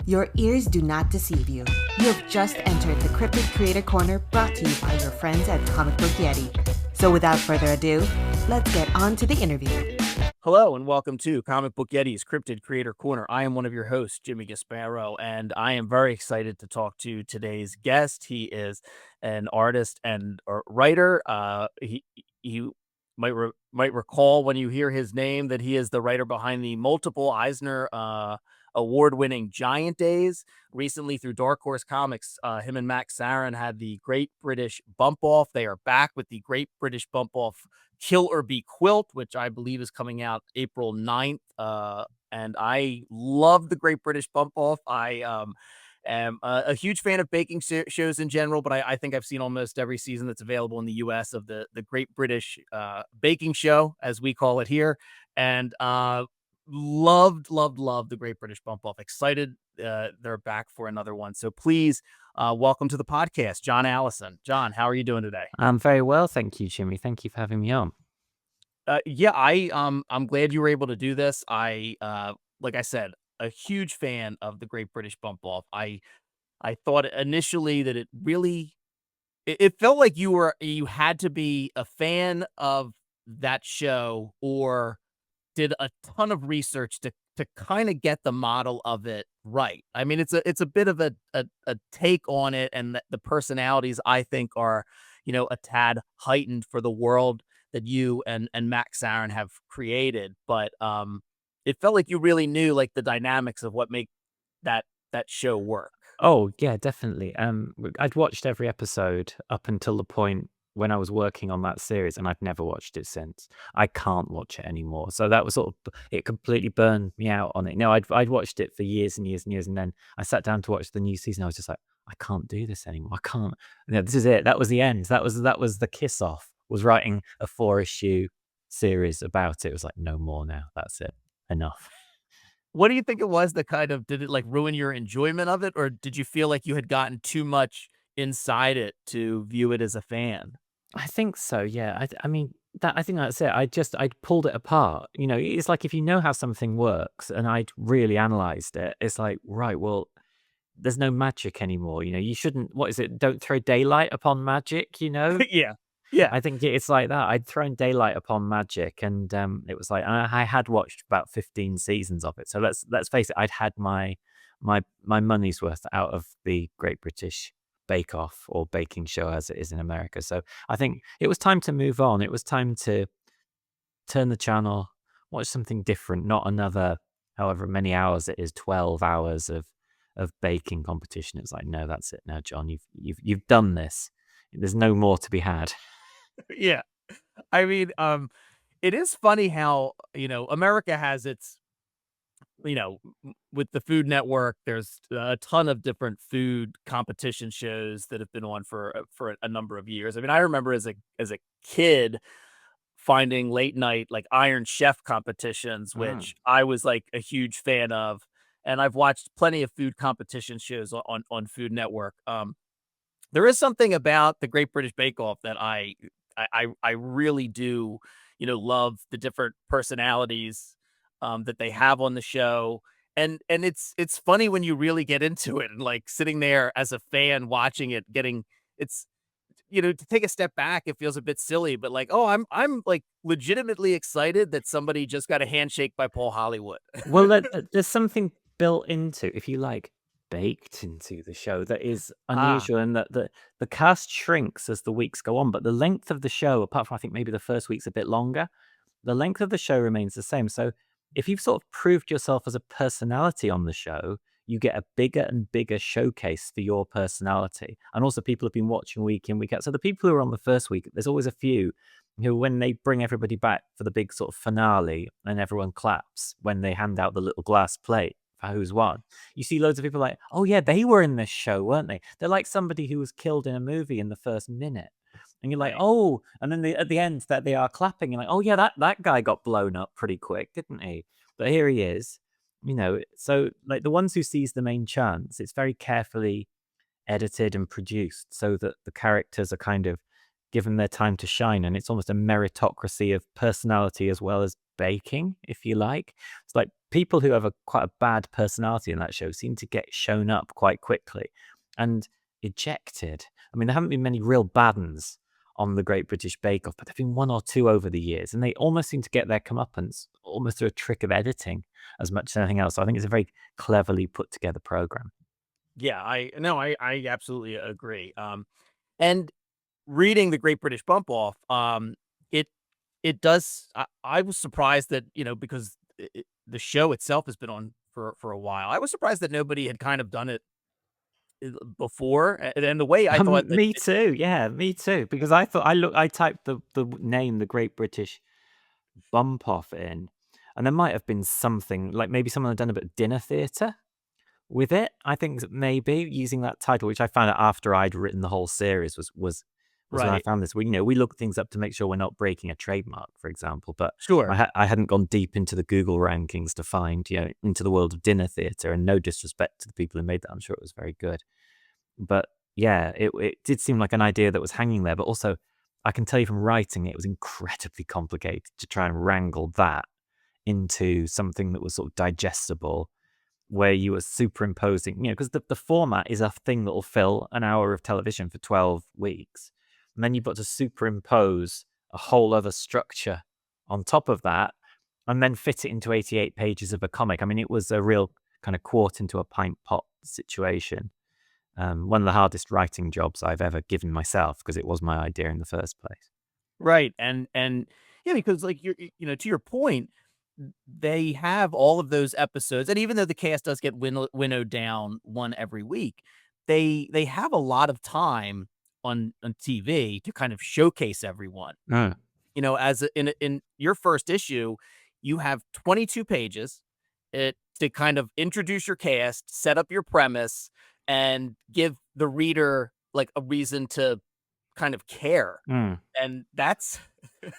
Your ears do not deceive you. You have just entered the Cryptid Creator Corner, brought to you by your friends at Comic Book Yeti. So without further ado, let's get on to the interview. Hello and welcome to Comic Book Yeti's Cryptid Creator Corner. I am one of your hosts, Jimmy Gasparo, and I am very excited to talk to today's guest. He is an artist and a writer. You might recall when you hear his name that he is the writer behind the multiple Eisner award-winning Giant Days. Recently, through Dark Horse Comics, him and Max Sarin had the Great British Bump Off. They are back with the Great British Bump Off Or Be Quilt, which I believe is coming out April 9th. And I love the Great British Bump Off. I am a huge fan of baking shows in general, but I think I've seen almost every season that's available in the US of the Great British Baking Show, as we call it here. And loved the Great British Bump Off. Excited they're back for another one. So please welcome to the podcast, John Allison. John, how are you doing today? I'm very well, thank you, Jimmy. Thank you for having me on. I'm glad you were able to do this. Like I said, a huge fan of the Great British Bump Off. I thought initially that it felt like you had to be a fan of that show or did a ton of research to kind of get the model of it right. I mean, it's a bit of a take on it, and the personalities I think are, a tad heightened for the world that you and Max Sarin have created. But it felt like you really knew like the dynamics of what make that show work. Oh, yeah, definitely. I'd watched every episode up until the point when I was working on that series, and I've never watched it since. I can't watch it anymore. So that was it completely burned me out on it. No, I'd watched it for years and years and years, and then I sat down to watch the new season. I was just like, I can't do this anymore. I can't. This is it. That was the end. That was the kiss off. Was writing a 4-issue series about it. It was like, no more now. That's it. Enough. What do you think it was that did it like ruin your enjoyment of it, or did you feel like you had gotten too much inside it to view it as a fan? I think so, yeah. I mean, I think that's it. I'd pulled it apart. It's like if you know how something works, and I'd really analyzed it, it's like, right, well, there's no magic anymore. You shouldn't, what is it? Don't throw daylight upon magic, Yeah. Yeah. I think it's like that. I'd thrown daylight upon magic, and it was like I had watched about 15 seasons of it. So let's face it, I'd had my money's worth out of the Great British Bake Off, or baking show as it is in America. So I think it was time to move on. It was time to turn the channel, watch something different, not another however many hours it is, 12 hours of baking competition. It's like, no, that's it now, John. You've done this. There's no more to be had. Yeah. I mean, it is funny how, America has its, with the Food Network, there's a ton of different food competition shows that have been on for a number of years. I mean, I remember as a kid finding late night like Iron Chef competitions, which I was like a huge fan of, and I've watched plenty of food competition shows on Food Network. There is something about the Great British Bake Off that I really do, love the different personalities that they have on the show. And it's funny when you really get into it and like sitting there as a fan watching it, to take a step back, it feels a bit silly, but like, oh, I'm like legitimately excited that somebody just got a handshake by Paul Hollywood. Well, there's something built into, if you like, baked into the show that is unusual, and that the cast shrinks as the weeks go on, but the length of the show, apart from I think maybe the first week's a bit longer, the length of the show remains the same. So if you've sort of proved yourself as a personality on the show, you get a bigger and bigger showcase for your personality. And also people have been watching week in, week out. So the people who are on the first week, there's always a few who, when they bring everybody back for the big sort of finale and everyone claps when they hand out the little glass plate for who's won, you see loads of people like, oh yeah, they were in this show, weren't they? They're like somebody who was killed in a movie in the first minute. And you're like, oh, and then at the end that they are clapping, you're like, oh yeah, that guy got blown up pretty quick, didn't he? But here he is, so like the ones who seize the main chance, it's very carefully edited and produced so that the characters are kind of give them their time to shine, and it's almost a meritocracy of personality as well as baking, if you like. It's like people who have quite a bad personality in that show seem to get shown up quite quickly and ejected. I mean, there haven't been many real bad uns on the Great British Bake Off, but there've been one or two over the years, and they almost seem to get their comeuppance almost through a trick of editing as much as anything else. So I think it's a very cleverly put together program. Yeah, I absolutely agree. And reading the Great British Bump Off, it it does. I was surprised that because the show itself has been on for a while. I was surprised that nobody had kind of done it before, and the way I thought that. Me too. Yeah, me too. Because I thought I typed the name, the Great British Bump Off in, and there might have been something like maybe someone had done a bit of dinner theatre with it. I think that maybe using that title, which I found out after I'd written the whole series, was when I Right. found this. We look things up to make sure we're not breaking a trademark, for example. But Sure. I hadn't gone deep into the Google rankings to find into the world of dinner theatre. And no disrespect to the people who made that, I'm sure it was very good. But yeah, it did seem like an idea that was hanging there. But also, I can tell you from writing it was incredibly complicated to try and wrangle that into something that was sort of digestible, where you were superimposing, because the format is a thing that will fill an hour of television for 12 weeks. And then you've got to superimpose a whole other structure on top of that and then fit it into 88 pages of a comic. I mean, it was a real kind of quart into a pint pot situation. One of the hardest writing jobs I've ever given myself, because it was my idea in the first place. Right. And yeah, because like to your point, they have all of those episodes, and even though the cast does get winnowed down one every week, they have a lot of time on TV to kind of showcase everyone. Mm. In your first issue, you have 22 pages to kind of introduce your cast, set up your premise, and give the reader like a reason to kind of care. Mm. And that's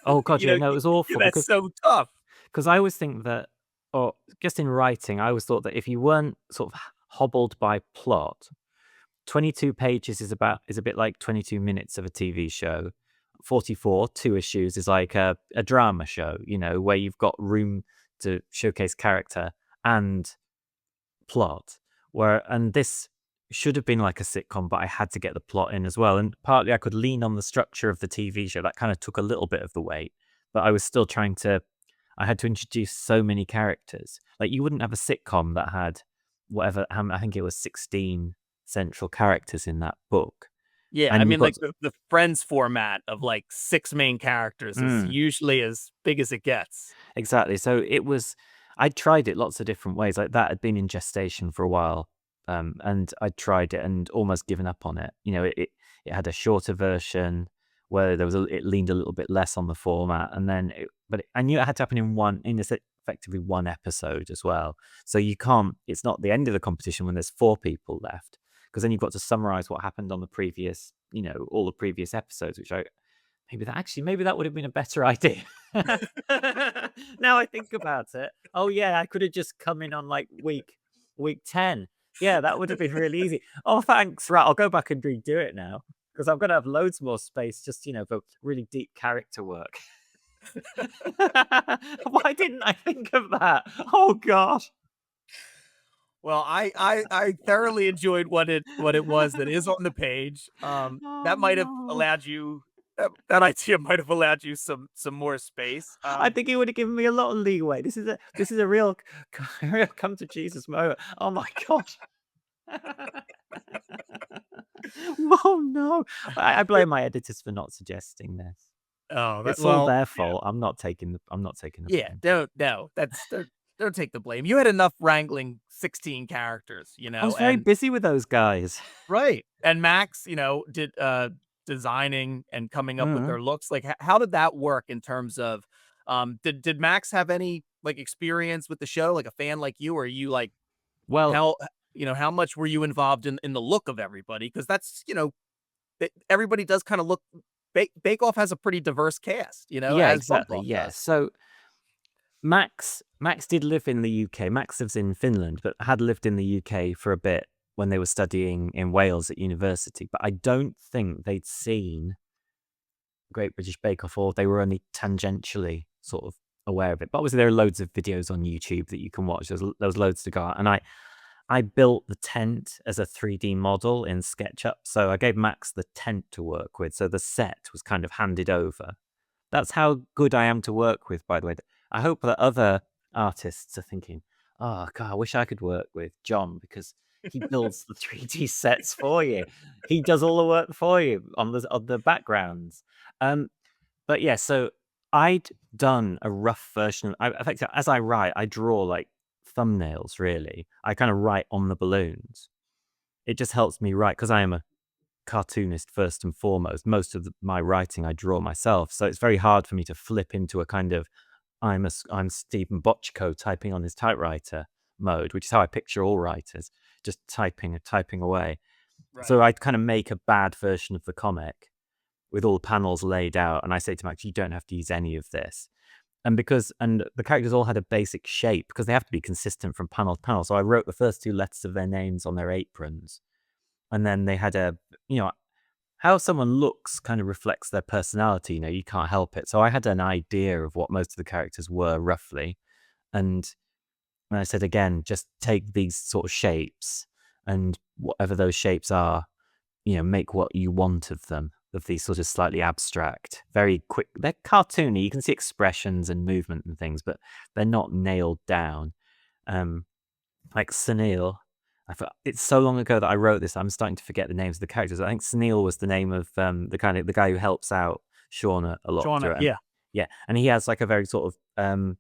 Oh, God, yeah, no, it was awful that's so tough. because I always think that, or just in writing, I always thought that if you weren't sort of hobbled by plot, 22 pages is a bit like 22 minutes of a TV show. 44, 2 issues, is like a drama show, where you've got room to showcase character and plot. And this should have been like a sitcom, but I had to get the plot in as well. And partly I could lean on the structure of the TV show. That kind of took a little bit of the weight, but I was still I had to introduce so many characters. Like, you wouldn't have a sitcom that had I think it was 16 central characters in that book. Yeah, I And mean, like the Friends format of like 6 main characters is usually as big as it gets. Exactly. So I tried it lots of different ways. Like, that had been in gestation for a while. And I tried it and almost given up on it. It had a shorter version where it leaned a little bit less on the format. And then, I knew it had to happen in effectively one episode as well. So it's not the end of the competition when there's 4 people left, because then you've got to summarize what happened on the previous, all the previous episodes, which maybe that would have been a better idea. Now I think about it. Oh yeah, I could have just come in on like week 10. Yeah, that would have been really easy. Oh, thanks. Right, I'll go back and redo it now, because I'm going to have loads more space just, for really deep character work. Why didn't I think of that? Oh gosh. Well, I thoroughly enjoyed what it was that is on the page. Oh That might have no. allowed you that idea might have allowed you some more space. I think it would have given me a lot of leeway. This is a real come to Jesus moment. Oh my gosh. Oh no. I blame my editors for not suggesting this. Oh, It's all their fault. I'm not taking the yeah, blame. don't take the blame. You had enough wrangling 16 characters, I was very and busy with those guys. right. And Max, did designing and coming up with Mm. their looks. Like how did that work in terms of did Max have any like experience with the show, like a fan like you, or are you like Well, how how much were you involved in the look of everybody? Because that's everybody does kind of look. Bake Off has a pretty diverse cast, yeah, as Bump exactly. Off Yeah. does. So Max did live in the UK. Max lives in Finland, but had lived in the UK for a bit when they were studying in Wales at university. But I don't think they'd seen Great British Bake Off, or they were only tangentially sort of aware of it. But obviously there are loads of videos on YouTube that you can watch. There's loads to go out. And I built the tent as a 3D model in SketchUp. So I gave Max the tent to work with. So the set was kind of handed over. That's how good I am to work with, by the way. I hope that other artists are thinking, oh, God, I wish I could work with John because he builds the 3D sets for you. He does all the work for you on the backgrounds. But yeah, so I'd done a rough version. Effectively, as I write, I draw like thumbnails, really. I kind of write on the balloons. It just helps me write because I am a cartoonist first and foremost. Most of my writing I draw myself, so it's very hard for me to flip into a kind of I'm Stephen Bochco typing on his typewriter mode, which is how I picture all writers, just typing away. Right. So I'd kind of make a bad version of the comic with all the panels laid out, and I say to Max, you don't have to use any of this. And the characters all had a basic shape because they have to be consistent from panel to panel. So I wrote the first 2 letters of their names on their aprons. And then they had how someone looks kind of reflects their personality. You can't help it. So I had an idea of what most of the characters were roughly. And I said, again, just take these sort of shapes and whatever those shapes are, make what you want of them, of these sort of slightly abstract, very quick. They're cartoony. You can see expressions and movement and things, but they're not nailed down. Like Sunil. It's so long ago that I wrote this. I'm starting to forget the names of the characters. I think Sunil was the name of the guy who helps out Shauna a lot. Shauna, yeah, and he has like a very sort of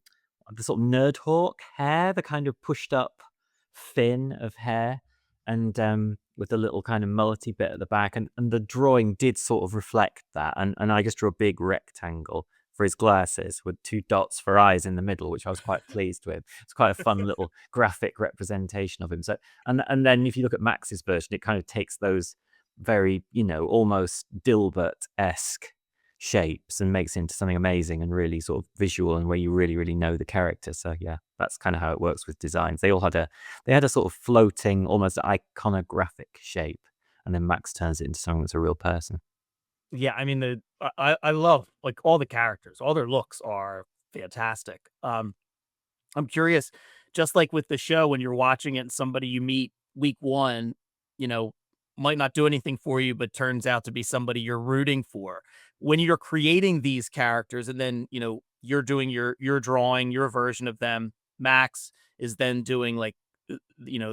the sort of nerd hawk hair, the kind of pushed up fin of hair, and with a little kind of mullety bit at the back, and the drawing did sort of reflect that, and I just drew a big rectangle for his glasses with 2 dots for eyes in the middle, which I was quite pleased with. It's quite a fun little graphic representation of him. So, and then if you look at Max's version, it kind of takes those very, almost Dilbert-esque shapes and makes it into something amazing and really sort of visual and where you really, really know the character. So yeah, that's kind of how it works with designs. They had a sort of floating, almost iconographic shape, and then Max turns it into something that's a real person. Yeah, I mean, I love like all the characters. All their looks are fantastic. I'm curious, just like with the show, when you're watching it and somebody you meet week 1, might not do anything for you, but turns out to be somebody you're rooting for. When you're creating these characters and then, you're doing your drawing, your version of them, Max is then doing like,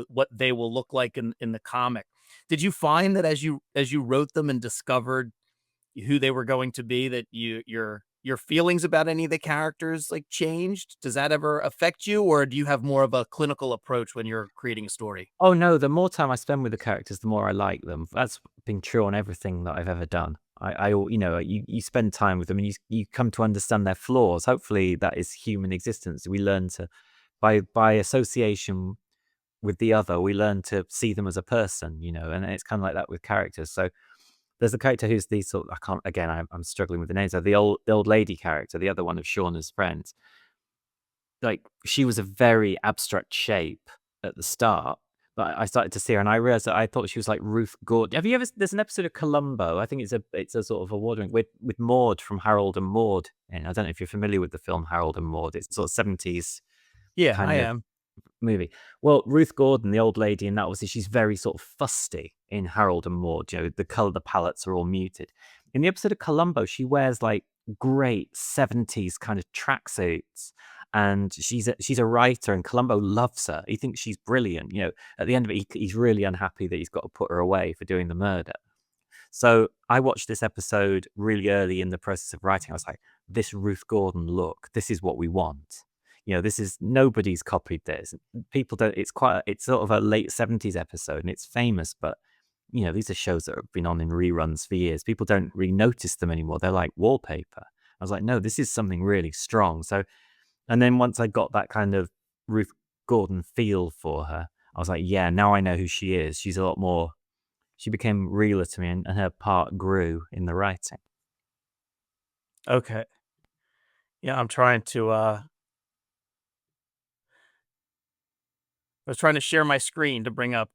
what they will look like in the comic. Did you find that as you wrote them and discovered who they were going to be, that your feelings about any of the characters like changed? Does that ever affect you, or do you have more of a clinical approach when you're creating a story? Oh no, the more time I spend with the characters, the more I like them. That's been true on everything that I've ever done. You spend time with them and you come to understand their flaws. Hopefully that is human existence. We learn to, by association with the other, we learn to see them as a person, and it's kind of like that with characters. So there's a character who's the sort of, I'm struggling with the names. The old lady character, the other one of Shauna's friends. Like, she was a very abstract shape at the start, but I started to see her and I realized that I thought she was like Ruth Gordon. Have you ever, there's an episode of Columbo, I think it's a sort of award winning with Maude from Harold and Maude. And I don't know if you're familiar with the film Harold and Maude. It's sort of 70s. Yeah, I am. Movie. Well, Ruth Gordon, the old lady, and that was, she's very sort of fusty in Harold and Maude. The color, the palettes are all muted. In the episode of Columbo, she wears like great 70s kind of tracksuits, and she's a writer, and Columbo loves her. He thinks she's brilliant. At the end of it, he's really unhappy that he's got to put her away for doing the murder. So I watched this episode really early in the process of writing. I was like, this Ruth Gordon look, this is what we want. This is, nobody's copied this. People don't, it's sort of a late 70s episode and it's famous, but these are shows that have been on in reruns for years. People don't really notice them anymore. They're like wallpaper. I was like, no, this is something really strong. So, and then once I got that kind of Ruth Gordon feel for her, I was like, yeah, now I know who she is. She's a lot more, she became realer to me, and her part grew in the writing. Okay. Yeah, I'm trying to, I was trying to share my screen to bring up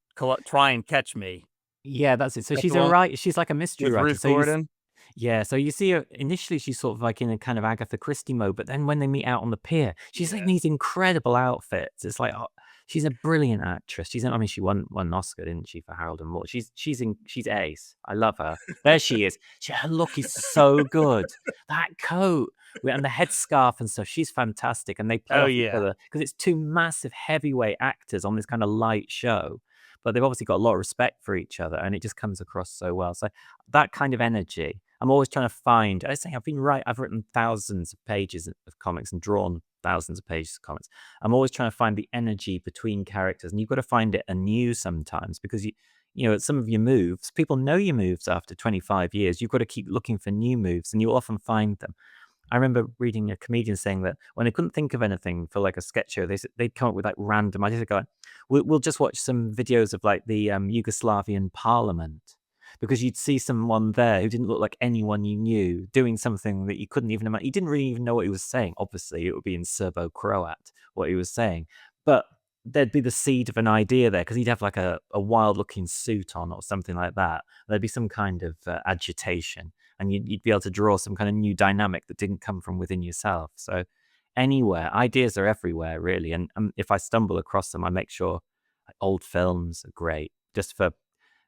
Try and Catch Me. Yeah, that's it. So she's a writer. She's like a mystery with writer. Ruth Gordon. Yeah, so you see her initially, she's sort of like in a kind of Agatha Christie mode, but then when they meet out on the pier, she's in Yeah. these incredible outfits. It's like, oh, she's a brilliant actress. I mean, she won an Oscar, didn't she, for Harold and Maude? She's ace. I love her. There she is. Her look is so good. That coat and the headscarf and stuff. She's fantastic, and they play Oh off each yeah. other because it's two massive heavyweight actors on this kind of light show. But they've obviously got a lot of respect for each other, and it just comes across so well. So that kind of energy, I'm always trying to find. I say I've written thousands of pages of comics and drawn thousands of pages of comics. I'm always trying to find the energy between characters, and you've got to find it anew sometimes because some of your moves, people know your moves after 25 years. You've got to keep looking for new moves, and you'll often find them. I remember reading a comedian saying that when they couldn't think of anything for like a sketch show, they'd come up with like random ideas. They'd go, we'll just watch some videos of like the Yugoslavian parliament, because you'd see someone there who didn't look like anyone you knew doing something that you couldn't even imagine. You didn't really even know what he was saying. Obviously, it would be in Serbo-Croat what he was saying, but there'd be the seed of an idea there because he'd have like a wild looking suit on or something like that. There'd be some kind of agitation, and you'd be able to draw some kind of new dynamic that didn't come from within yourself. So anywhere, ideas are everywhere, really. And if I stumble across them, I make sure old films are great just for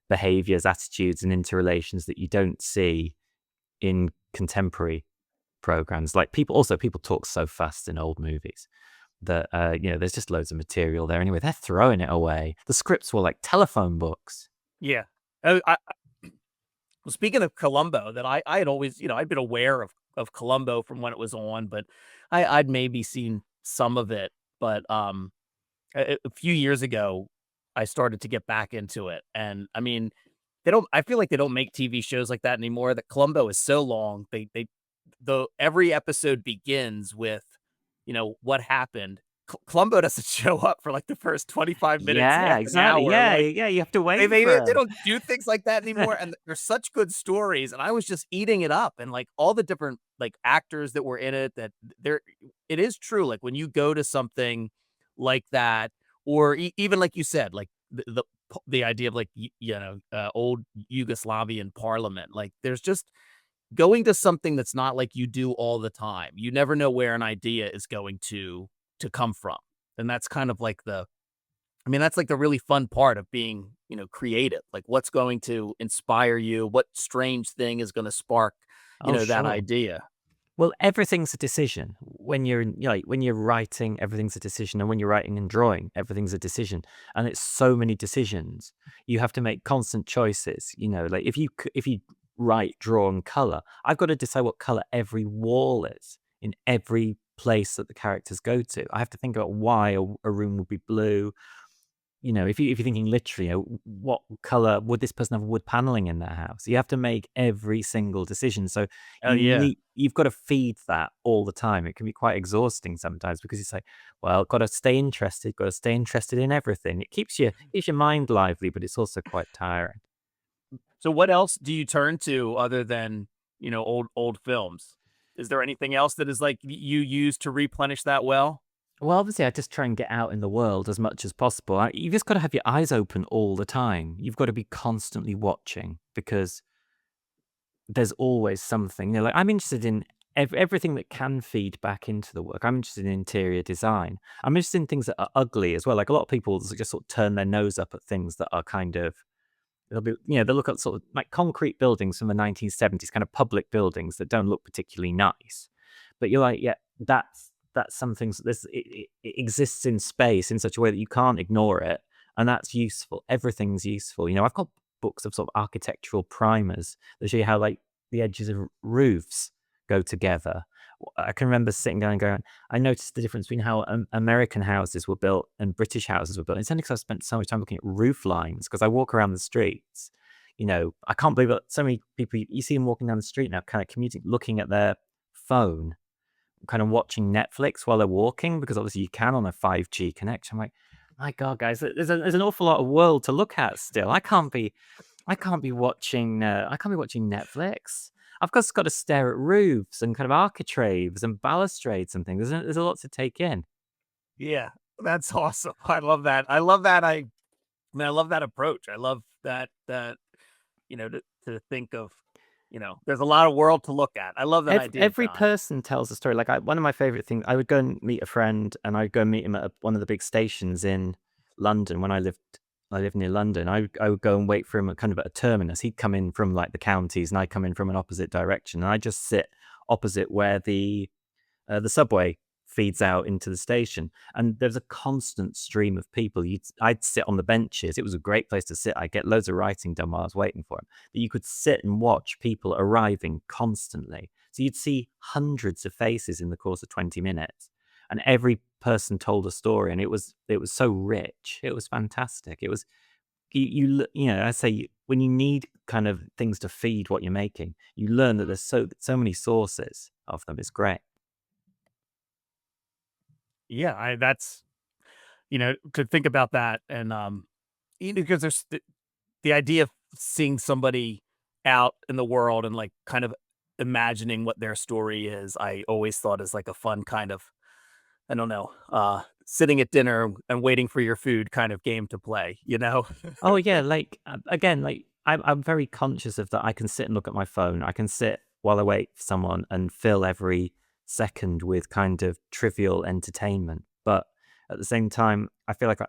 behaviors, attitudes, and interrelations that you don't see in contemporary programs. Like people talk so fast in old movies that there's just loads of material there anyway. They're throwing it away. The scripts were like telephone books. Yeah. Well, speaking of Columbo, that I had always, I'd been aware of Columbo from when it was on, but I'd maybe seen some of it. But a few years ago, I started to get back into it, and I mean, I feel like they don't make TV shows like that anymore. That Columbo is so long. Every episode begins with, what happened. Columbo doesn't show up for like the first 25 minutes, Yeah, half an exactly. hour. Yeah, Like yeah. You have to they wait they for they him. don't do things like that anymore, and they're such good stories, and I was just eating it up, and, like, all the different, like, actors that were in it that they're it is true, like, when you go to something like that, or even like you said, like, the idea of, like, old Yugoslavian parliament, like, there's just going to something that's not like you do all the time. You never know where an idea is going to come from, and that's kind of like that's like the really fun part of being, creative. Like what's going to inspire you? What strange thing is going to spark, Oh, that sure. idea? Well, everything's a decision. When you're writing, everything's a decision, and when you're writing and drawing, everything's a decision. And it's so many decisions. You have to make constant choices. Like if you write, draw, and color, I've got to decide what color every wall is in every place that the characters go to. I have to think about why a room would be blue. If you're thinking literally, what color would this person have wood paneling in their house? You have to make every single decision. So Oh yeah. you've got to feed that all the time. It can be quite exhausting sometimes because it's like, well, got to stay interested in everything. It keeps your mind lively, but it's also quite tiring. So what else do you turn to other than, old films? Is there anything else that is like you use to replenish that well? Well, obviously, I just try and get out in the world as much as possible. You've just got to have your eyes open all the time. You've got to be constantly watching because there's always something. Like I'm interested in everything that can feed back into the work. I'm interested in interior design. I'm interested in things that are ugly as well. Like a lot of people just sort of turn their nose up at things that are kind of they'll look at sort of like concrete buildings from the 1970s, kind of public buildings that don't look particularly nice. But you're like, yeah, that's something. It exists in space in such a way that you can't ignore it, and that's useful. Everything's useful. I've got books of sort of architectural primers that show you how like the edges of roofs go together. I can remember sitting down and going, I noticed the difference between how American houses were built and British houses were built. It's only because I spent so much time looking at roof lines because I walk around the streets. I can't believe that so many people, you see them walking down the street now, kind of commuting, looking at their phone, kind of watching Netflix while they're walking, because obviously you can on a 5G connection. I'm like, my God, guys, there's an awful lot of world to look at still. I can't be watching Netflix. I've just got to stare at roofs and kind of architraves and balustrades and things. There's a lot to take in. Yeah, that's awesome. I love that. I love that. I love that approach. I love that, to think of, there's a lot of world to look at. I love that idea, Every John. person tells a story. Like one of my favorite things, I would go and meet a friend, and I'd go and meet him at one of the big stations in London when I lived near London. I would go and wait for him at a terminus. He'd come in from like the counties, and I'd come in from an opposite direction, and I'd just sit opposite where the subway feeds out into the station, and there's a constant stream of people. I'd sit on the benches. It was a great place to sit. I'd get loads of writing done while I was waiting for him. But you could sit and watch people arriving constantly. So you'd see hundreds of faces in the course of 20 minutes, and every person told a story, and it was so rich. It was fantastic. It was I say, when you need kind of things to feed what you're making, you learn that there's so many sources of them. It's great. Yeah, that's to think about that, and because there's the idea of seeing somebody out in the world and like kind of imagining what their story is. I always thought is like a fun kind of, I don't know, sitting at dinner and waiting for your food kind of game to play. Oh yeah, like again, like I'm very conscious of that. I can sit and look at my phone. I can sit while I wait for someone and fill every second with kind of trivial entertainment. But at the same time, I feel like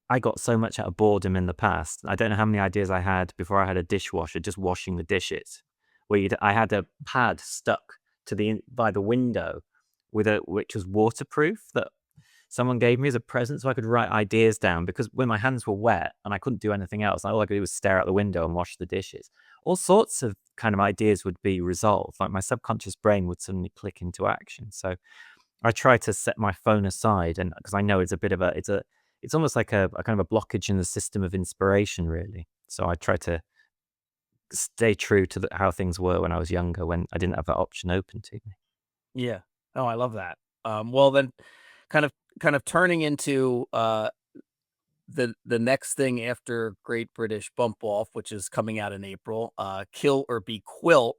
I got so much out of boredom in the past. I don't know how many ideas I had before I had a dishwasher just washing the dishes, where I had a pad stuck to by the window which was waterproof, that someone gave me as a present, so I could write ideas down, because when my hands were wet and I couldn't do anything else, all I could do was stare out the window and wash the dishes. All sorts of kind of ideas would be resolved. Like my subconscious brain would suddenly click into action. So I try to set my phone aside, and because I know it's it's almost like a kind of a blockage in the system of inspiration, really. So I try to stay true to how things were when I was younger, when I didn't have that option open to me. Yeah. Oh, I love that. Well, then, kind of turning into the next thing after Great British Bump Off, which is coming out in April, Kill or Be Quilt.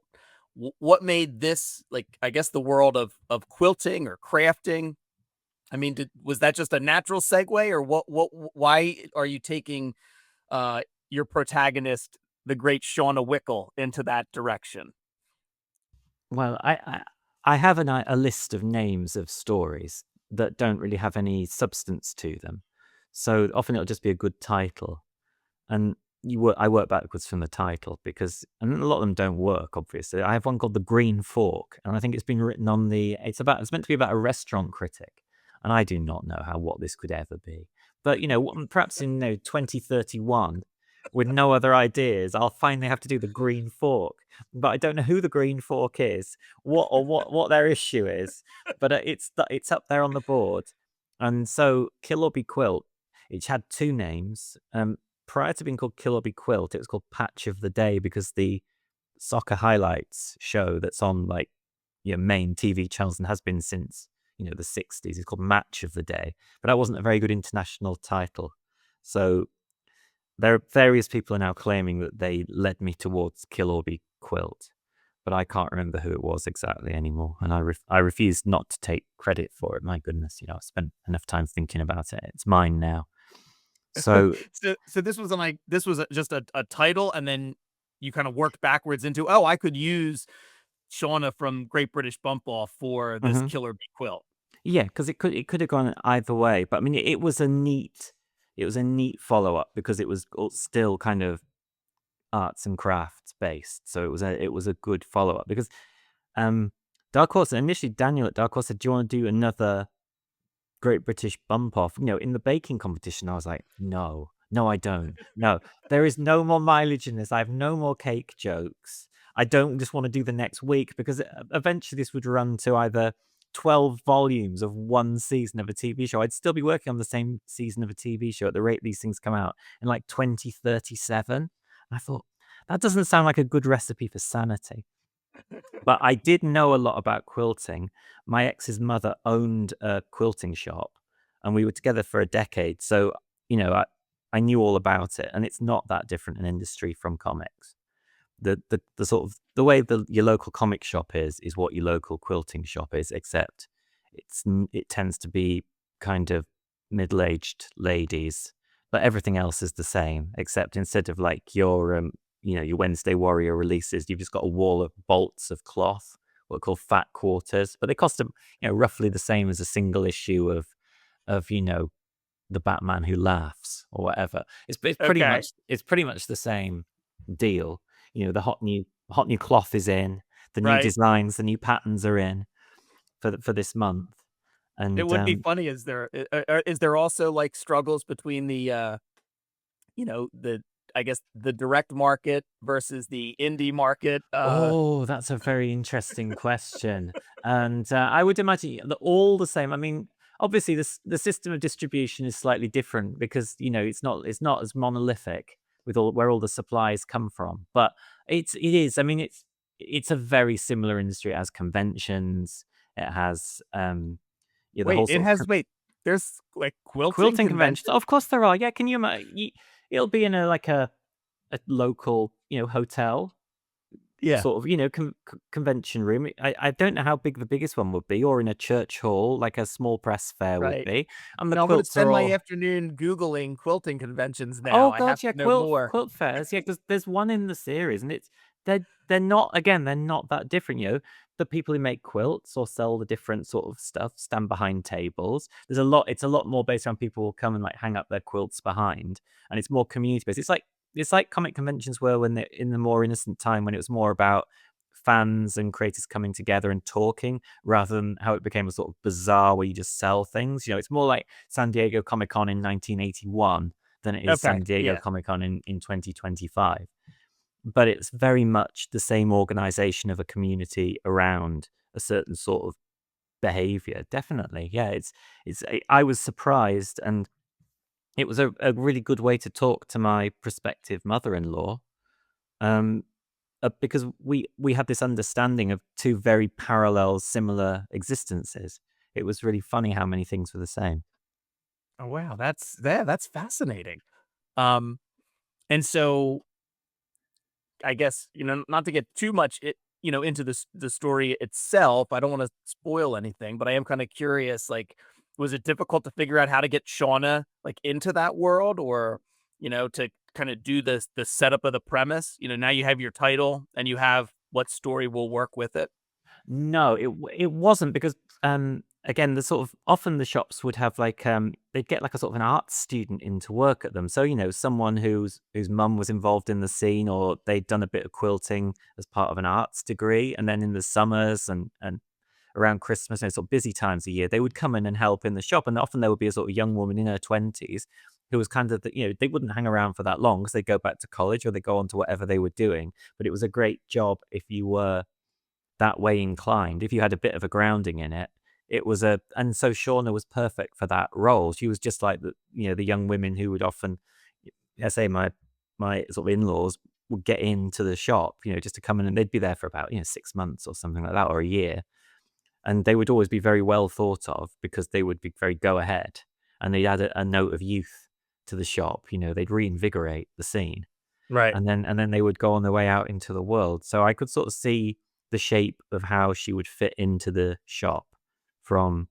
What made this, like, I guess, the world of quilting or crafting? I mean, was that just a natural segue, or why are you taking your protagonist, the great Shauna Wickle, into that direction? Well, I have a list of names of stories that don't really have any substance to them. So often it'll just be a good title. And I work backwards from the title, and a lot of them don't work, obviously. I have one called The Green Fork, and I think it's been written on it's meant to be about a restaurant critic. And I do not know what this could ever be. But, perhaps in 2031, with no other ideas, I'll finally have to do The Green Fork. But I don't know who The Green Fork is, what their issue is. But it's up there on the board. And so Kill or Be Quilt, it had two names. Prior to being called Kill or Be Quilt, it was called Patch of the Day, because the soccer highlights show that's on like your main TV channels and has been since the 60s is called Match of the Day. But that wasn't a very good international title. So there are various people are now claiming that they led me towards Kill or Be Quilt, but I can't remember who it was exactly anymore, and I refuse not to take credit for it. My goodness, I've spent enough time thinking about it. It's mine now. So so this was just a title, and then you kind of worked backwards into, I could use Shauna from Great British Bump Off for this Kill or Be Quilt. Yeah, because it could have gone either way. But I mean, it was a neat follow up, because it was still kind of arts and crafts based. So it was a good follow up, because Dark Horse, initially Daniel at Dark Horse said, "Do you want to do another Great British Bump Off?" In the baking competition, I was like, no, I don't. No, there is no more mileage in this. I have no more cake jokes. I don't just want to do the next week, because eventually this would run to either 12 volumes of one season of a TV show. I'd still be working on the same season of a TV show at the rate these things come out in like 2037. And I thought, that doesn't sound like a good recipe for sanity. But I did know a lot about quilting. My ex's mother owned a quilting shop, and we were together for a decade. So, I knew all about it, and it's not that different an industry from comics. The sort of the way your local comic shop is what your local quilting shop is, except it tends to be kind of middle-aged ladies, but everything else is the same, except instead of like your your Wednesday Warrior releases. You've just got a wall of bolts of cloth, what are called fat quarters, but they cost them, roughly the same as a single issue of the Batman Who Laughs or whatever. It's pretty Okay. much the same deal. The hot new cloth is in, the new Right. designs, the new patterns are in for this month. And It would be funny. Is there also like struggles between the the I guess the direct market versus the indie market? Oh, that's a very interesting question. And I would imagine that all the same. I mean, obviously, the system of distribution is slightly different because it's not as monolithic with where all the supplies come from. But it is. I mean, it's a very similar industry. It has conventions. It has the whole sort of There's like quilting quilting conventions. conventions? Of course, there are. Yeah, can you imagine? It'll be in a local hotel Yeah. sort of convention room. I don't know how big the biggest one would be, or in a church hall like a small press fair would Right. be. And the No, I'm gonna quilts spend are my all afternoon Googling quilting conventions now. oh I have god, yeah, to know more. quilt fairs. Yeah, because there's one in the series, and they're not, again, they're not that different. The people who make quilts or sell the different sort of stuff stand behind tables. It's a lot more based on people who come and like hang up their quilts behind, and it's more community based. It's like comic conventions were when they're in the more innocent time, when it was more about fans and creators coming together and talking, rather than how it became a sort of bazaar where you just sell things. It's more like San Diego Comic Con in 1981 than it is Okay. San Diego Yeah. Comic Con in 2025. But it's very much the same organization of a community around a certain sort of behavior. Definitely. Yeah, I was surprised, and it was a really good way to talk to my prospective mother-in-law. Because we had this understanding of two very parallel, similar existences. It was really funny how many things were the same. Oh wow, that's fascinating. Um, and so I guess, not to get too much into the story itself. I don't want to spoil anything, but I am kind of curious, like, was it difficult to figure out how to get Shauna like into that world, or, to kind of do the setup of the premise? Now you have your title and you have what story will work with it. No, it wasn't, because again, the sort of often the shops would have like they'd get like a sort of an art student in to work at them. So someone whose mum was involved in the scene, or they'd done a bit of quilting as part of an arts degree, and then in the summers and around Christmas and sort of busy times of year, they would come in and help in the shop. And often there would be a sort of young woman in her 20s who was kind of they wouldn't hang around for that long because they'd go back to college or they go on to whatever they were doing. But it was a great job if you were that way inclined, if you had a bit of a grounding in it. And so Shauna was perfect for that role. She was just like the young women who would often, I say my sort of in-laws would get into the shop, just to come in, and they'd be there for about 6 months or something like that, or a year. And they would always be very well thought of because they would be very go ahead, and they'd add a note of youth to the shop. They'd reinvigorate the scene, Right. and then they would go on their way out into the world. So I could sort of see the shape of how she would fit into the shop from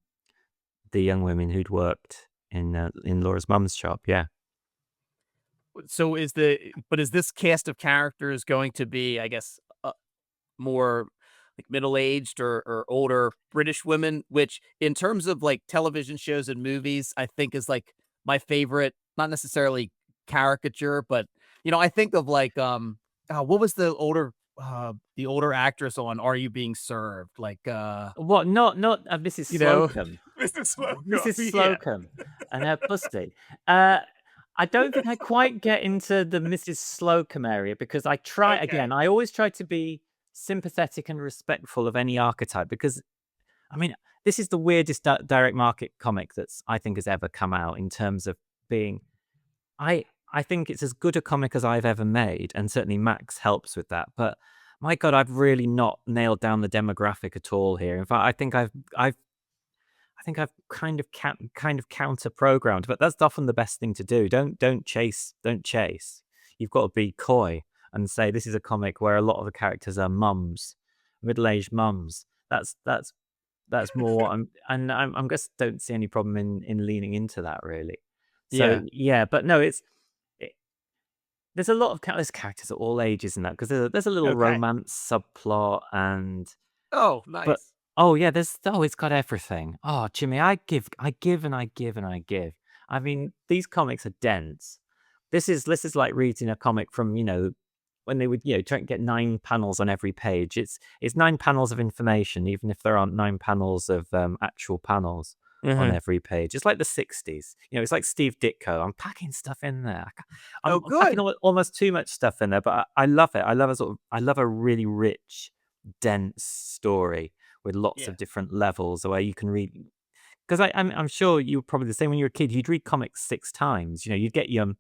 the young women who'd worked in Laura's mum's shop. Yeah. So is this cast of characters going to be, I guess, more like middle-aged or older British women, which in terms of like television shows and movies, I think is like my favorite, not necessarily caricature, but I think of like what was the older actress on Are You Being Served? Like What? Not Mrs. you know, Slocum. Mrs. Mrs. Slocum. Yeah. Slocum and her pussy. I don't think I quite get into the Mrs. Slocum area, because Okay. I always try to be sympathetic and respectful of any archetype, because I mean, this is the weirdest direct market comic that's I think has ever come out in terms of being. I think it's as good a comic as I've ever made, and certainly Max helps with that. But my God, I've really not nailed down the demographic at all here. In fact, I think I've kind of counter programmed, but that's often the best thing to do. Don't chase. You've got to be coy and say this is a comic where a lot of the characters are mums, middle-aged mums. That's more what I'm just don't see any problem in leaning into that, really. So Yeah. yeah, but no, There's a lot of there's characters at all ages in that because there's a little Okay. romance subplot and Oh, but nice. oh yeah, it's got everything. Oh, Jimmy, I give, and I give, and I give. I mean, these comics are dense. This is like reading a comic from, when they would, try and get 9 panels on every page. It's 9 panels of information, even if there aren't 9 panels of actual panels on Hmm. every page. It's like the 60s. It's like Steve Ditko. I'm packing stuff in there. Oh, I'm packing good. almost too much stuff in there, but I love it. I love a really rich, dense story with lots Yeah. of different levels where you can read. Because I'm sure you were probably the same when you were a kid. You'd read comics 6 times. You'd get you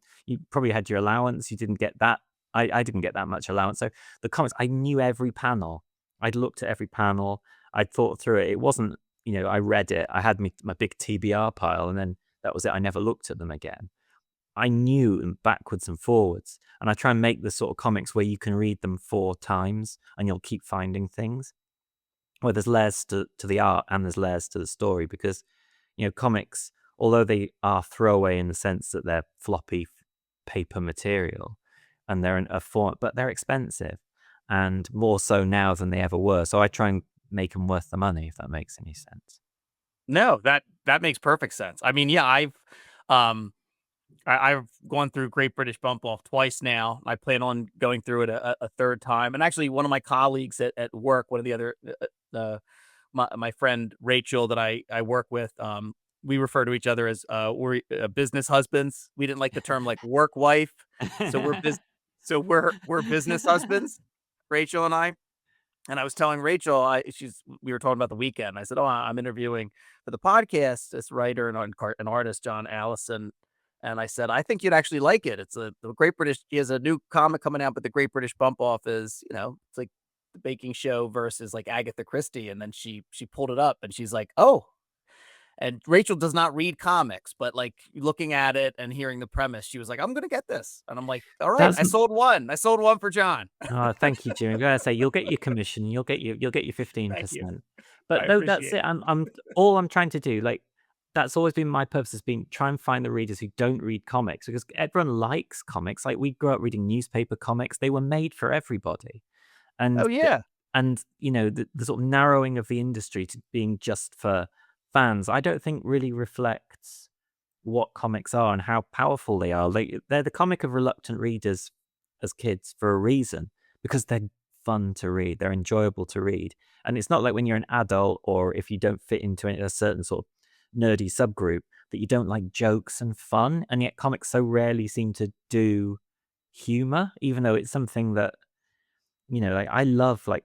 probably had your allowance. You didn't get that. I didn't get that much allowance. So the comics, I knew every panel. I'd looked at every panel. I'd thought through it. It wasn't, I read it. I had my big TBR pile, and then that was it. I never looked at them again. I knew them backwards and forwards. And I try and make the sort of comics where you can read them 4 times and you'll keep finding things. Where there's layers to the art and there's layers to the story, because comics, although they are throwaway in the sense that they're floppy paper material and they're in a form, but they're expensive, and more so now than they ever were. So I try and make them worth the money, if that makes any sense. No, that makes perfect sense. I mean, yeah, um I've gone through Great British Bump Off twice now. I plan on going through it a third time. And actually, one of my colleagues at work, one of the other, my friend Rachel that I work with, we refer to each other as we're business husbands. We didn't like the term like work wife, so we're business husbands, Rachel and I. And I was telling Rachel, we were talking about the weekend. I said, "Oh, I'm interviewing for the podcast this writer and an artist, John Allison." And I said, "I think you'd actually like it. It's the Great British. He has a new comic coming out, but the Great British Bump Off is, it's like the baking show versus like Agatha Christie." And then she pulled it up and she's like, "Oh." And Rachel does not read comics, but like looking at it and hearing the premise, she was like, "I'm gonna get this." And I'm like, "All right, That's I sold one. I sold one for John." Oh, thank you, Jimmy. I'm gonna say you'll get your commission. You'll get your Thank you. 15%. But I no, that's appreciate it. it. I'm all I'm trying to do. Like, that's always been my purpose, has been try and find the readers who don't read comics, because everyone likes comics. Like, we grew up reading newspaper comics. They were made for everybody. Oh And yeah. the sort of narrowing of the industry to being just for fans, I don't think really reflects what comics are and how powerful they are. Like, they're the comic of reluctant readers as kids for a reason, because they're fun to read, they're enjoyable to read. And it's not like when you're an adult, or if you don't fit into a certain sort of nerdy subgroup, that you don't like jokes and fun. And yet comics so rarely seem to do humor, even though it's something that, like, I love like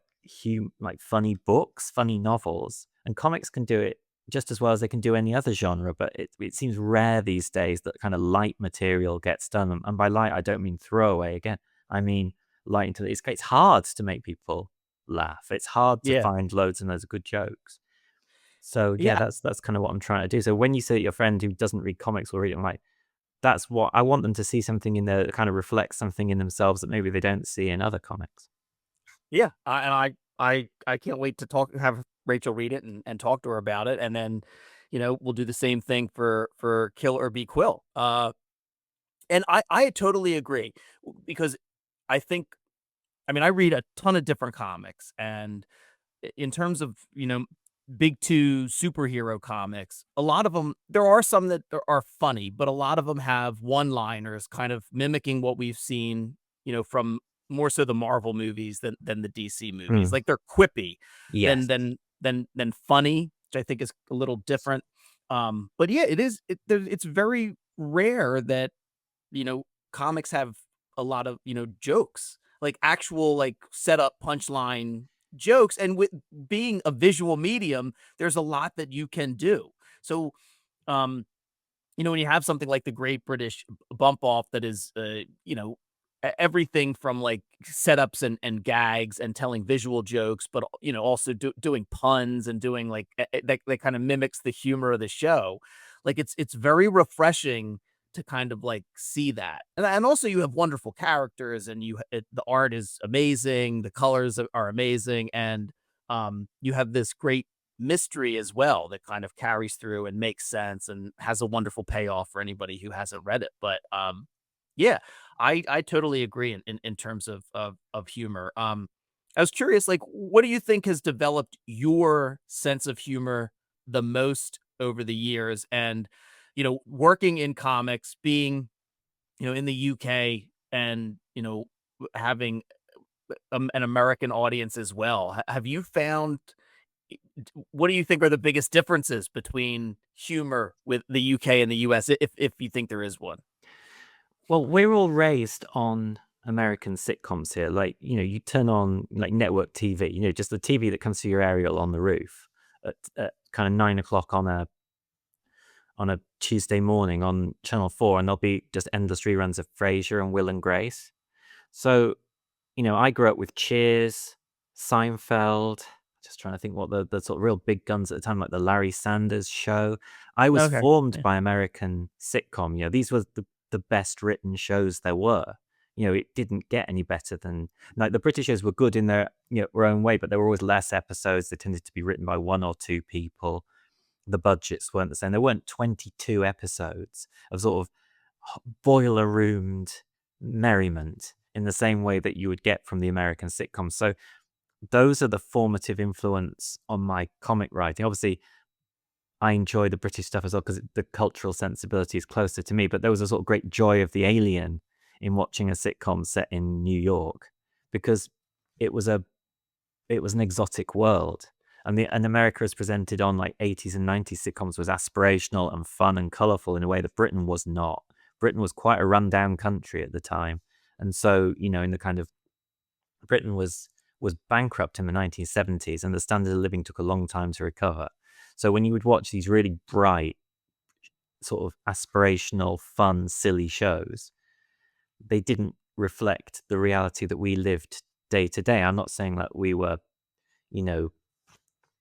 like funny books, funny novels, and comics can do it just as well as they can do any other genre. But it seems rare these days that kind of light material gets done. And by light, I don't mean throwaway. Again, I mean light into it's hard to make people laugh. It's hard to Yeah. find loads and loads of good jokes. So yeah, Yeah. that's kind of what I'm trying to do. So when you say that your friend who doesn't read comics will read it, I'm like, that's what I want them to see, something in there that kind of reflects something in themselves that maybe they don't see in other comics. Yeah. I can't wait to have Rachel read it and talk to her about it. And then, we'll do the same thing for Kill or Be Quill. And I totally agree because I think, I mean, I read a ton of different comics, and in terms of, big two superhero comics, a lot of them, there are some that are funny, but a lot of them have one-liners kind of mimicking what we've seen, from more so the Marvel movies than the DC movies. Mm, Like, they're quippy than yes. funny, which I think is a little different. But yeah, it's very rare that, you know, comics have a lot of, jokes, like actual like setup punchline jokes. And with being a visual medium, there's a lot that you can do. So, when you have something like the Great British Bump Off that is, everything from like setups and gags and telling visual jokes, but also doing puns and doing like that kind of mimics the humor of the show. Like, it's very refreshing to kind of like see that, and also you have wonderful characters, and the art is amazing, the colors are amazing, and you have this great mystery as well that kind of carries through and makes sense and has a wonderful payoff for anybody who hasn't read it. But yeah, I totally agree in terms of humor. I was curious, like, what do you think has developed your sense of humor the most over the years? And, working in comics, being, in the UK and, having an American audience as well. Have you found what do you think are the biggest differences between humor with the UK and the US, if you think there is one? Well, we're all raised on American sitcoms here. Like, you turn on like network TV, just the TV that comes to your aerial on the roof at kind of 9 o'clock on a Tuesday morning on Channel 4, and there'll be just endless reruns of Frasier and Will and Grace. So, I grew up with Cheers, Seinfeld. Just trying to think what the sort of real big guns at the time, like the Larry Sanders Show. I was Okay. formed Yeah. by American sitcom. These were the best written shows there were. It didn't get any better than, like, the British shows were good in their own way, but there were always less episodes. They tended to be written by one or two people. The budgets weren't the same. There weren't 22 episodes of sort of boiler roomed merriment in the same way that you would get from the American sitcoms. So those are the formative influence on my comic writing. Obviously, I enjoy the British stuff as well because the cultural sensibility is closer to me. But there was a sort of great joy of the alien in watching a sitcom set in New York because it was an exotic world. And America is presented on like 80s and 90s sitcoms was aspirational and fun and colorful in a way that Britain was not. Britain was quite a rundown country at the time. And so, in the kind of Britain was bankrupt in the 1970s, and the standard of living took a long time to recover. So when you would watch these really bright, sort of aspirational, fun, silly shows, they didn't reflect the reality that we lived day to day. I'm not saying that we were,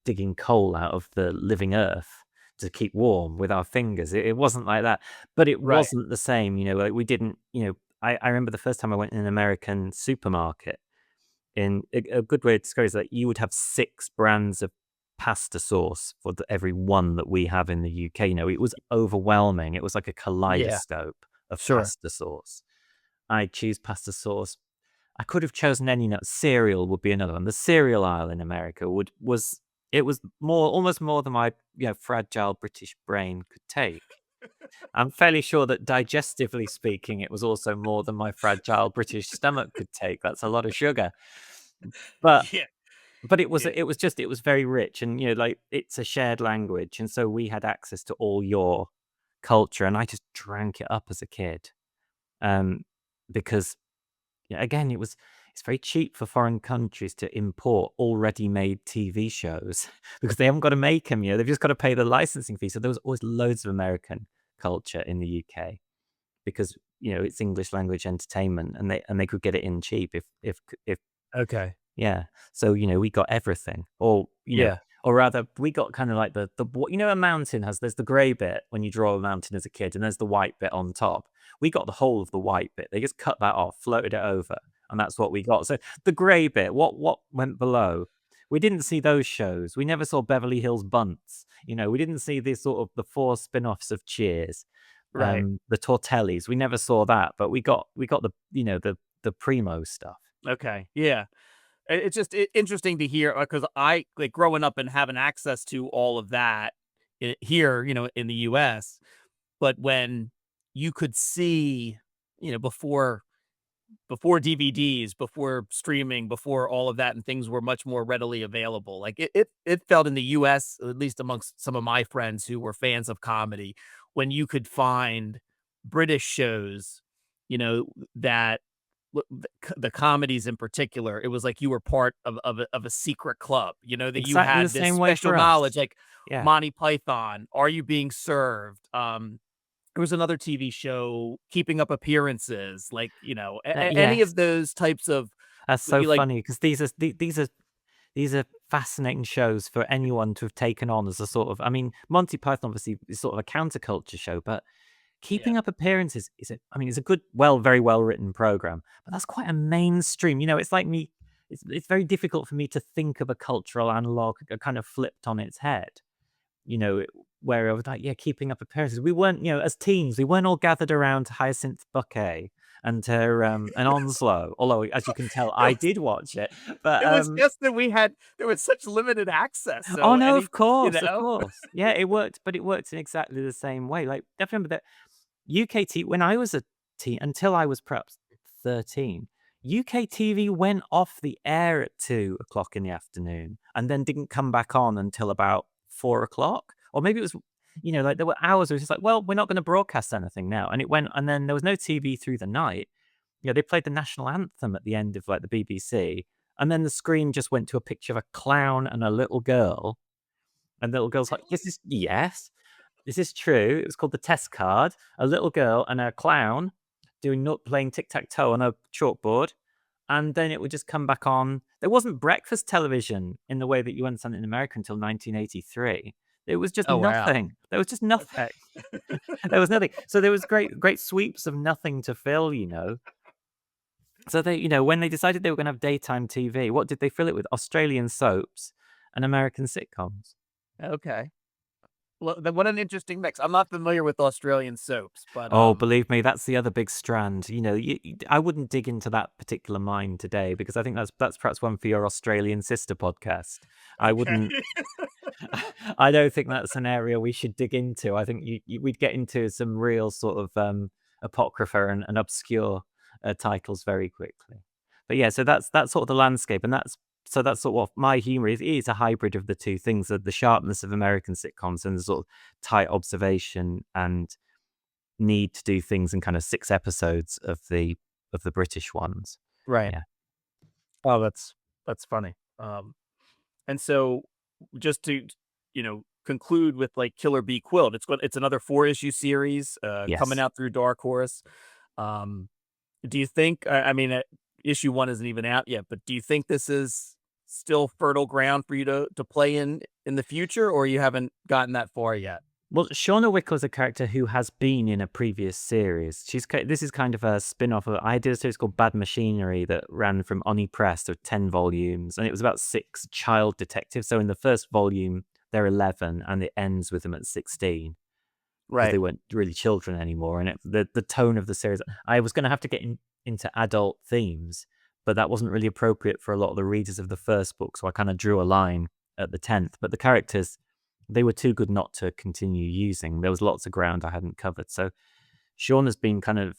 digging coal out of the living earth to keep warm with our fingers. It wasn't like that, but it Right. wasn't the same. Like we didn't. I remember the first time I went in an American supermarket. In a good way to describe it is that you would have 6 brands of pasta sauce for every one that we have in the UK. It was overwhelming. It was like a Yeah. kaleidoscope of Sure. pasta sauce. I choose pasta sauce. I could have chosen any nut. Cereal would be another one. The cereal aisle in America was almost more than my fragile British brain could take. I'm fairly sure that digestively speaking, it was also more than my fragile British stomach could take. That's a lot of sugar. But Yeah. it was Yeah. very rich, and like it's a shared language, and so we had access to all your culture, and I just drank it up as a kid. Because again, it's very cheap for foreign countries to import already made TV shows because they haven't got to make them. They've just got to pay the licensing fee. So there was always loads of American culture in the UK because it's English language entertainment, and they could get it in cheap if Okay. yeah. So we got everything, or Yeah. or rather, we got kind of like the a mountain there's the grey bit when you draw a mountain as a kid, and there's the white bit on top. We got the whole of the white bit. They just cut that off, floated it over, and that's what we got. So the grey bit, what went below? We didn't see those shows. We never saw Beverly Hills Bunts. We didn't see the sort of the 4 spin-offs of Cheers, Right. the Tortellis. We never saw that, but we got the the primo stuff. Okay. Yeah. It's just interesting to hear because I like growing up and having access to all of that here, in the US. But when you could see, before DVDs, before streaming, before all of that, and things were much more readily available. Like it felt in the US, at least amongst some of my friends who were fans of comedy, when you could find British shows, that the comedies in particular, it was like you were part of a secret club, that you Exactly the had this same way special for us. knowledge, like Yeah. Monty Python, Are You Being Served? There was another TV show, Keeping Up Appearances, like, any Yes. of those types of That's so you like funny because these are fascinating shows for anyone to have taken on as a sort of. I mean, Monty Python obviously is sort of a counterculture show, but yeah, Keeping Up Appearances it's a good, very well written program, but that's quite a mainstream. It's like me. It's very difficult for me to think of a cultural analog kind of flipped on its head. Where I was like, yeah, Keeping Up Appearances. We weren't, as teens, we weren't all gathered around Hyacinth Bucket and her and Onslow. Although, as you can tell, I did watch it. But It was just that there was such limited access. oh So no, of know, course, yeah, it worked, but it worked in exactly the same way. Like, definitely remember that UK TV, when I was a teen, until I was perhaps 13, UK TV went off the air at 2 o'clock in the afternoon and then didn't come back on until about 4 o'clock. Or maybe it was, like there were hours where it was just like, well, we're not going to broadcast anything now. And it went, and then there was no TV through the night. They played the national anthem at the end of like the BBC. And then the screen just went to a picture of a clown and a little girl. And the little girl's like, yes. This is true. It was called The Test Card. A little girl and a clown playing tic-tac-toe on a chalkboard. And then it would just come back on. There wasn't breakfast television in the way that you understand it in America until 1983. It was just oh wow, nothing. There was just nothing. okay. There was nothing. So there was great sweeps of nothing to fill, So they, when they decided they were going to have daytime TV, what did they fill it with? Australian soaps and American sitcoms. Okay. Well, then what an interesting mix. I'm not familiar with Australian soaps, but Oh, believe me, that's the other big strand. I wouldn't dig into that particular mine today because I think that's perhaps one for your Australian sister podcast. I okay. wouldn't. I don't think that's an area we should dig into. I think we'd get into some real sort of apocrypha and obscure titles very quickly. But yeah, so that's sort of the landscape, and that's sort of what my humor is. It is a hybrid of the two things: the sharpness of American sitcoms and the sort of tight observation and need to do things in kind of 6 episodes of the British ones. Right. Yeah. Oh, that's funny. And so just to conclude with like Or Be Quilt, it's another 4-issue series coming Yes. out through Dark Horse. Do you think? I mean, issue 1 isn't even out yet, but do you think this is still fertile ground for you to play in the future, or you haven't gotten that far yet? Well, Shauna Wickle is a character who has been in a previous series. This is kind of a spin-off of, I did a series called Bad Machinery that ran from Oni Press, of 10 volumes, and it was about 6 child detectives. So in the first volume, they're 11, and it ends with them at 16. Because they weren't really children anymore. And the tone of the series, I was going to have to get into adult themes, but that wasn't really appropriate for a lot of the readers of the first book. So I kind of drew a line at the 10th. But the characters, they were too good not to continue using. There was lots of ground I hadn't covered. So Sean has been kind of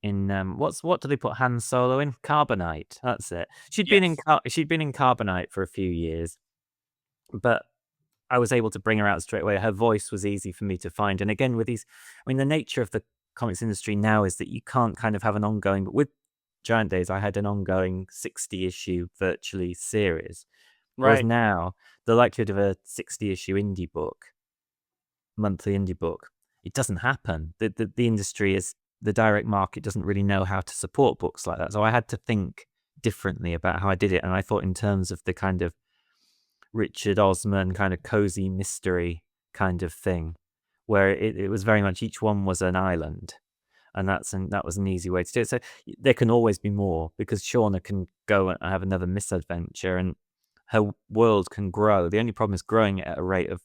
in what do they put Han Solo in? Carbonite. That's it. She'd been in Carbonite for a few years, but I was able to bring her out straight away. Her voice was easy for me to find. And again, with these, I mean, the nature of the comics industry now is that you can't kind of have an ongoing, but with Giant Days, I had an ongoing 60-issue virtually series. Whereas now, the likelihood of a 60-issue indie book, monthly indie book, it doesn't happen. The industry is, the direct market doesn't really know how to support books like that. So I had to think differently about how I did it. And I thought in terms of the kind of Richard Osman kind of cozy mystery kind of thing, where it was very much each one was an island, and that was an easy way to do it. So there can always be more because Shauna can go and have another misadventure, and her world can grow. The only problem is growing it at a rate of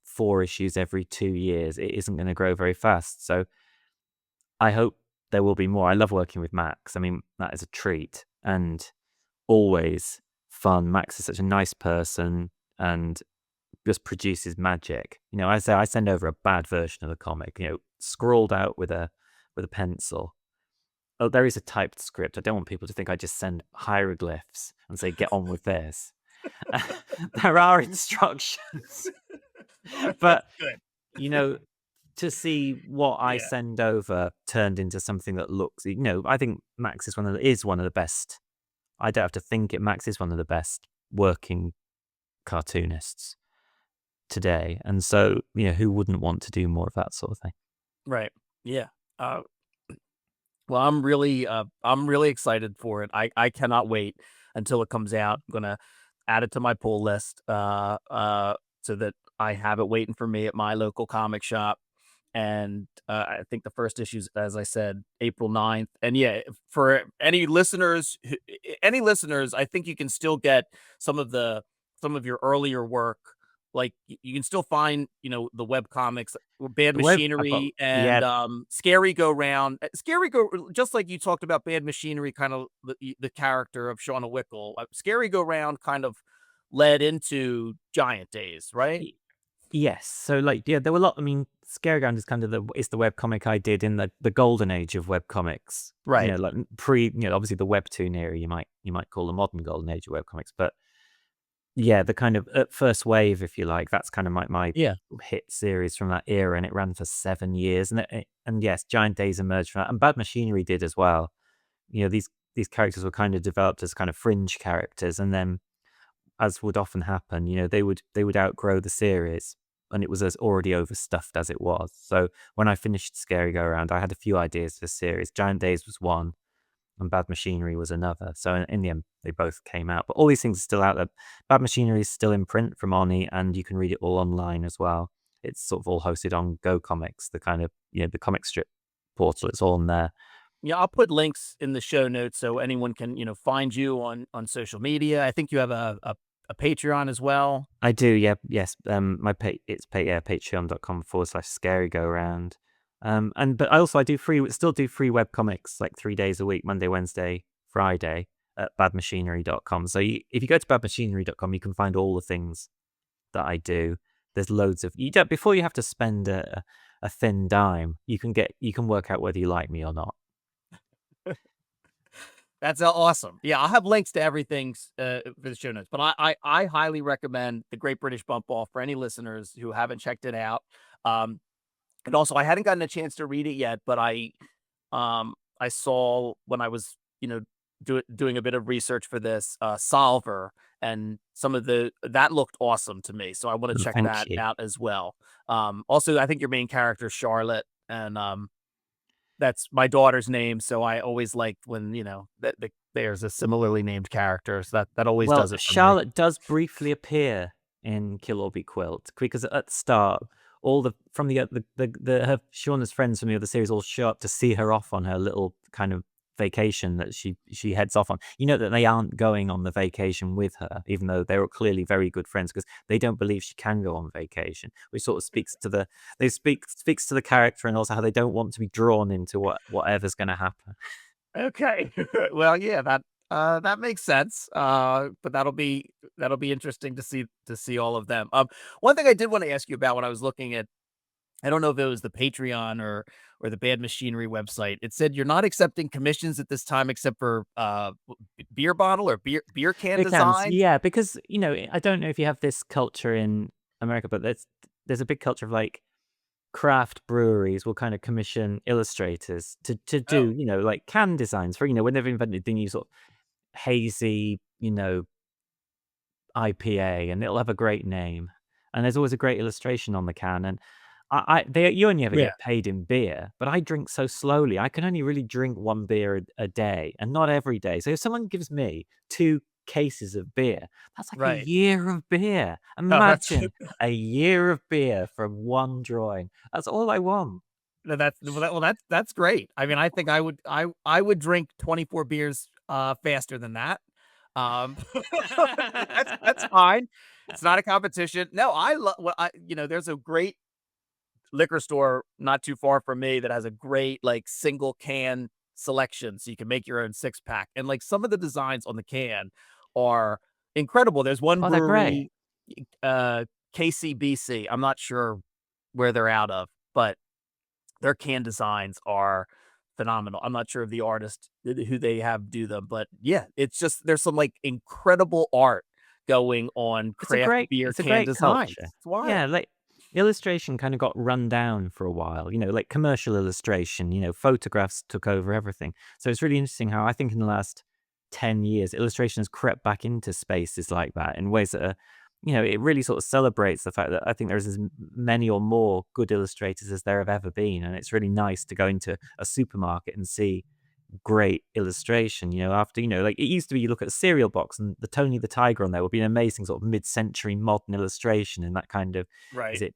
4 issues every 2 years. It isn't going to grow very fast. So I hope there will be more. I love working with Max. I mean, that is a treat and always fun. Max is such a nice person and just produces magic. I send over a bad version of the comic, scrawled out with a pencil. Oh, there is a typed script. I don't want people to think I just send hieroglyphs and say, get on with this. There are instructions. But, to see what I send over turned into something that looks, I think Max is one of the best. I don't have to think it. Max is one of the best working cartoonists today. And so, who wouldn't want to do more of that sort of thing? Right. Yeah. Well, I'm really excited for it. I cannot wait until it comes out. I'm gonna add it to my pull list, so that I have it waiting for me at my local comic shop. And I think the first issue's, as I said, April 9th. And yeah, for any listeners, I think you can still get some of your earlier work like you can still find, the web comics, Bad The web, I've got, Machinery and yeah, Scary Go Round. Scary Go, just like you talked about Bad Machinery, kind of the character of Shauna Wickle. Scary Go Round kind of led into Giant Days, right? y- yes. So like, yeah, there were a lot. I mean, Scary Ground is kind of it's the web comic I did in the golden age of web comics. Right. Like obviously the webtoon era, you might call the modern golden age of web comics, but yeah, the kind of first wave, if you like, that's kind of my Yeah. hit series from that era, and it ran for 7 years. And yes, Giant Days emerged from that, and Bad Machinery did as well. These characters were kind of developed as kind of fringe characters, and then, as would often happen, they would outgrow the series, and it was as already overstuffed as it was. So when I finished Scary Go Around, I had a few ideas for the series. Giant Days was one, and Bad Machinery was another. So in the end, they both came out. But all these things are still out there. Bad Machinery is still in print from Oni, and you can read it all online as well. It's sort of all hosted on Go Comics, the kind of the comic strip portal. It's all on there. Yeah, I'll put links in the show notes so anyone can, find you on social media. I think you have a Patreon as well. I do, yeah, yes. My patreon.com/scary go around. But I still do free web comics like 3 days a week, Monday, Wednesday, Friday at badmachinery.com. So if you go to badmachinery.com, you can find all the things that I do. There's loads of before you have to spend a thin dime. You can work out whether you like me or not. That's awesome. Yeah, I'll have links to everything for the show notes. But I highly recommend the Great British Bump Off for any listeners who haven't checked it out. And also, I hadn't gotten a chance to read it yet, but I saw when I was doing a bit of research for this Solver, and some of that looked awesome to me. So I want to check Thank that you. out as well. Also, I think your main character is Charlotte, and that's my daughter's name, so I always like when, that there's a similarly named character, so that always Well, does it for me. Charlotte does briefly appear in Kill or Be Quilt, because at the start, all the from the her Shauna's friends from the other series all show up to see her off on her little kind of vacation that she heads off on. You know that they aren't going on the vacation with her, even though they were clearly very good friends, because they don't believe she can go on vacation, which sort of speaks to the character, and also how they don't want to be drawn into whatever's going to happen. Okay. Well, yeah, that makes sense. But that'll be interesting to see all of them. One thing I did want to ask you about when I was looking at, I don't know if it was the Patreon or the Bad Machinery website. It said you're not accepting commissions at this time except for beer bottle or beer can Beer cans, design. yeah, because I don't know if you have this culture in America, but there's a big culture of like craft breweries will kind of commission illustrators to do Oh, like can designs for when they've invented the new sort of hazy IPA, and it'll have a great name, and there's always a great illustration on the can. And you only ever yeah, get paid in beer, but I drink so slowly. I can only really drink one beer a day, and not every day. So if someone gives me 2 cases of beer, that's like a right. year of beer. Oh, that's Imagine a year of beer from one drawing. That's all I want. no, that's great. I mean, I think I would drink 24 beers faster than that. Um, that's fine. It's not a competition. No, I love. Well, there's a great liquor store not too far from me that has a great like single can selection, so you can make your own 6 pack. And like some of the designs on the can are incredible. There's one Oh, they're great. brewery, uh, KCBC. I'm not sure where they're out of, but their can designs are phenomenal. I'm not sure of the artist who they have do them, but yeah, it's just there's some like incredible art going on craft beer It's a can great designs. culture. It's wild. Yeah, like illustration kind of got run down for a while, like commercial illustration, photographs took over everything. So it's really interesting how I think in the last 10 years, illustration has crept back into spaces like that in ways that are, it really sort of celebrates the fact that I think there's as many or more good illustrators as there have ever been. And it's really nice to go into a supermarket and see great illustration, after, like it used to be, you look at a cereal box and the Tony the Tiger on there would be an amazing sort of mid-century modern illustration in that kind of, is Right. it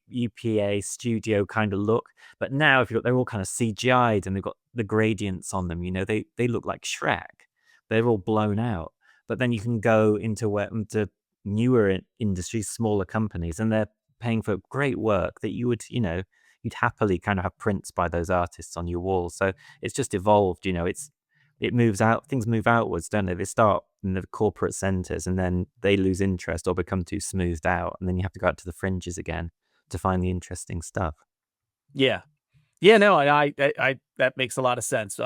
UPA studio kind of look. But now if you look, they're all kind of CGI'd, and they've got the gradients on them, they look like Shrek. They're all blown out. But then you can go into where to newer industries, smaller companies, and they're paying for great work that you would, you'd happily kind of have prints by those artists on your wall. So it's just evolved, it moves out, things move outwards, don't they? They start in the corporate centers and then they lose interest or become too smoothed out. And then you have to go out to the fringes again to find the interesting stuff. Yeah. Yeah, no, I that makes a lot of sense.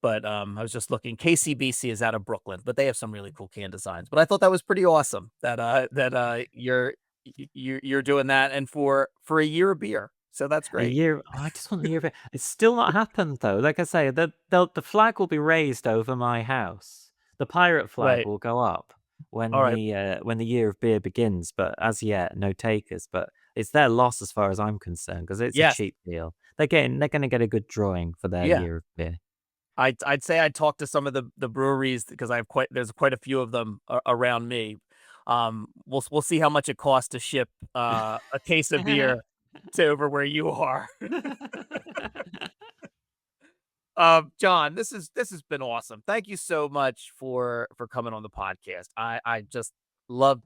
But I was just looking. KCBC is out of Brooklyn, but they have some really cool can designs. But I thought that was pretty awesome that you're doing that, and for a year of beer. So that's A great. year, I just want a year of it. It's still not happened though. Like I say, the flag will be raised over my house. The pirate flag Right. will go up All right. when the year of beer begins. But as yet, no takers. But it's their loss as far as I'm concerned because it's a Yes. cheap deal. They're going to get a good drawing for their Yeah. year of beer. I'd say I talked to some of the breweries because there's quite a few of them around me. We'll see how much it costs to ship a case of beer to over where you are. John, this has been awesome. Thank you so much for coming on the podcast. I just love,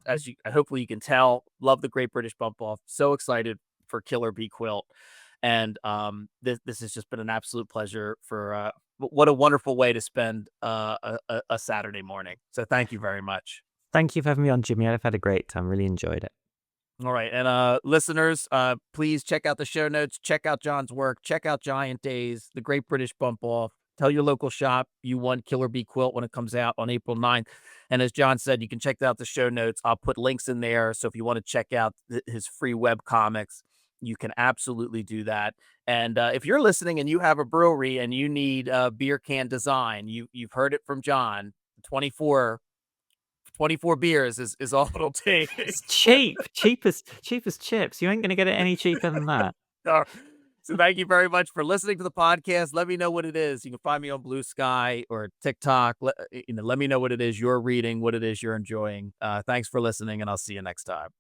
hopefully you can tell, love the Great British Bump Off. So excited for Killer Bee Quilt, and this has just been an absolute pleasure. For what a wonderful way to spend a Saturday morning. So thank you very much. Thank you for having me on, Jimmy. I've had a great time. Really enjoyed it. All right. And listeners, please check out the show notes, check out John's work, check out Giant Days, the Great British Bump Off. Tell your local shop you want Killer Bee Quilt when it comes out on April 9th. And as John said, you can check out the show notes. I'll put links in there. So if you want to check out his free web comics, you can absolutely do that. And if you're listening and you have a brewery and you need a beer can design, you've heard it from John. 24 beers is all it'll take. It's cheap as chips. You ain't gonna get it any cheaper than that. So thank you very much for listening to the podcast. Let me know what it is. You can find me on Blue Sky or TikTok. Let me know what it is you're reading, what it is you're enjoying. Thanks for listening, and I'll see you next time.